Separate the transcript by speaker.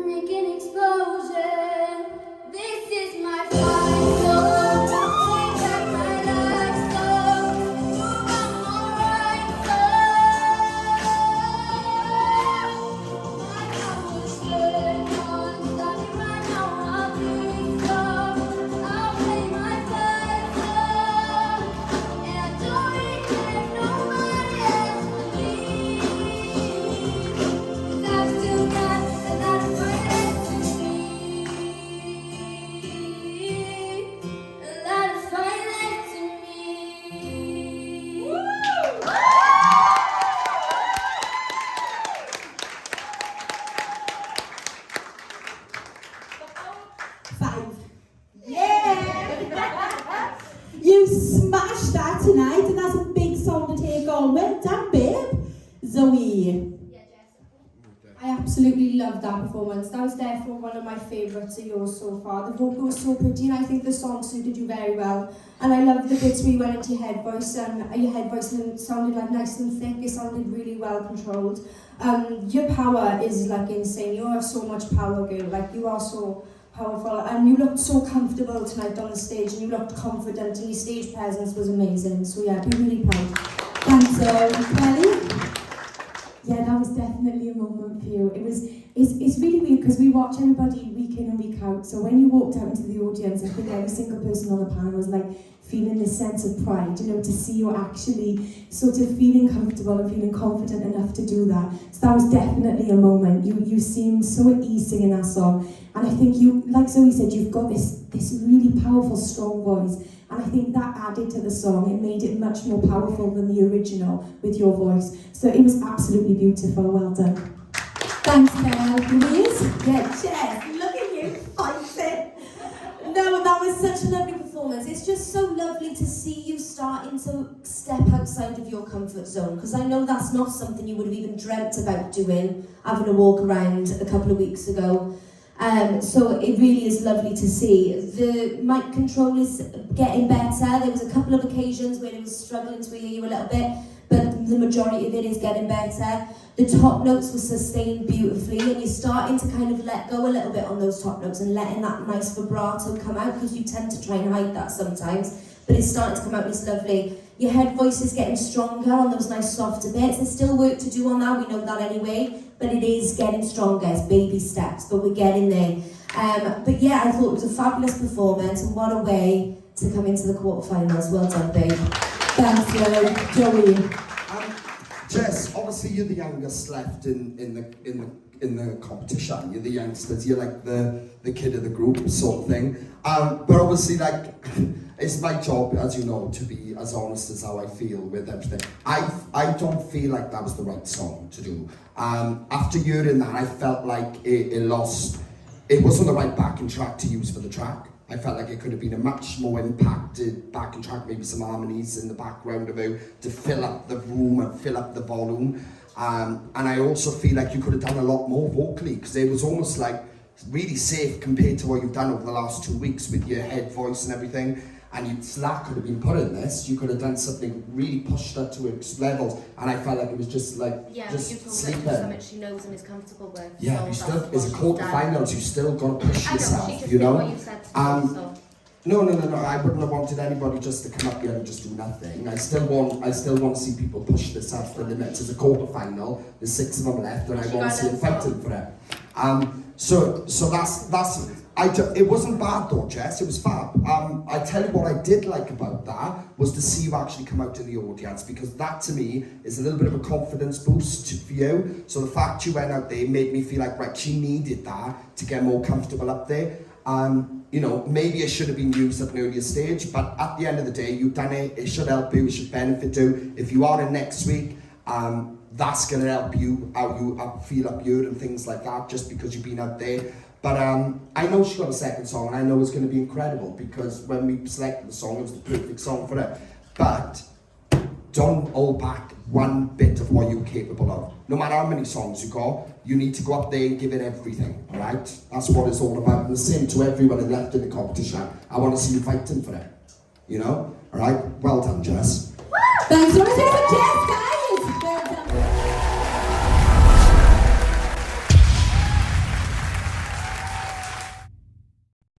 Speaker 1: make an explosion. This is my fight song. Take back my life song. Move on, alright song. My power's turned on. Stop me right now, I'll be strong. I'll play my fight song. And I don't really care if nobody else believes. I've still got a lot of fight left in me. A lot of fight left in me.
Speaker 2: Five. Yeah! You smashed that tonight, and that's a big song to take on. Well done, babe. Zoe.
Speaker 3: I absolutely loved that performance. That was therefore one of my favourites of yours so far. The vocal was so pretty and I think the song suited you very well. And I loved the bits where you went into your head voice and it sounded like nice and thick. It sounded really well controlled. Your power is like insane. You have so much power, girl. Like you are so powerful and you looked so comfortable tonight on the stage and you looked confident and your stage presence was amazing. So yeah, be really proud.
Speaker 2: Thanks, Kelly. Yeah, that was definitely a moment for you. It's really weird because we watch everybody week in and week out. So when you walked out into the audience, I think every single person on the panel was like feeling this sense of pride, you know, to see you actually sort of feeling comfortable and feeling confident enough to do that. So that was definitely a moment. You seemed so at ease singing that song. And I think you, like Zoe said, you've got this really powerful, strong voice. And I think that added to the song. It made it much more powerful than the original with your voice. So it was absolutely beautiful. Well done. Thanks, Mel. Louise? Yeah, Jess, look at you fighting.
Speaker 4: No, that was such a lovely performance. It's just so lovely to see you starting to step outside of your comfort zone, because I know that's not something you would have even dreamt about doing, having a walk around a couple of weeks ago. So it really is lovely to see. The mic control is getting better. There was a couple of occasions where it was struggling to hear you a little bit, but the majority of it is getting better. The top notes were sustained beautifully, and you're starting to kind of let go a little bit on those top notes and letting that nice vibrato come out, because you tend to try and hide that sometimes, but it's starting to come out and it's lovely. Your head voice is getting stronger on those nice softer bits. There's still work to do on that, we know that anyway, but it is getting stronger. It's baby steps, but we're getting there. But yeah, I thought it was a fabulous performance, and what a way to come into the quarterfinals. Well done, babe.
Speaker 2: Thanks, Joey.
Speaker 5: Jess, obviously you're the youngest left in the competition. You're the youngsters. You're like the kid of the group, sort of thing. But obviously, like, it's my job, as you know, to be as honest as how I feel with everything. I don't feel like that was the right song to do. After hearing that, I felt like it wasn't the right backing track to use for the track. I felt like it could have been a much more impacted backing track, maybe some harmonies in the background of it to fill up the room and fill up the volume. And I also feel like you could have done a lot more vocally, because it was almost like really safe compared to what you've done over the last 2 weeks with your head voice and everything. And slack could have been put in this. You could have done something really pushed up to its levels, and I felt like it was just like just sleeping.
Speaker 4: Something she knows and is comfortable with.
Speaker 5: Yeah,
Speaker 4: so
Speaker 5: you still, it's a quarterfinals. You still got to push yourself.
Speaker 4: She just
Speaker 5: you
Speaker 4: did
Speaker 5: know.
Speaker 4: what you said to do, so.
Speaker 5: No. I wouldn't have wanted anybody just to come up here and just do nothing. I still want to see people push themselves to the limits. It's a quarterfinal. There's 6 of them left, and I want to see them fighting for it. So that's. It wasn't bad though, Jess, it was fab. I tell you what I did like about that was to see you actually come out to the audience, because that to me is a little bit of a confidence boost for you. So the fact you went out there made me feel like, right, she needed that to get more comfortable up there. You know, maybe it should have been used at an earlier stage, but at the end of the day, you've done it, it should help you, it should benefit you. If you are in next week, that's going to help you, how you feel up here and things like that, just because you've been out there. But I know she got a second song, and I know it's going to be incredible, because when we selected the song, it was the perfect song for it. But don't hold back one bit of what you're capable of. No matter how many songs you got, you need to go up there and give it everything, all right? That's what it's all about. And the same to everyone left in the competition. I want to see you fighting for it, you know? All right? Well done, Jess.
Speaker 2: Thanks so much for Jess, guys. Well done.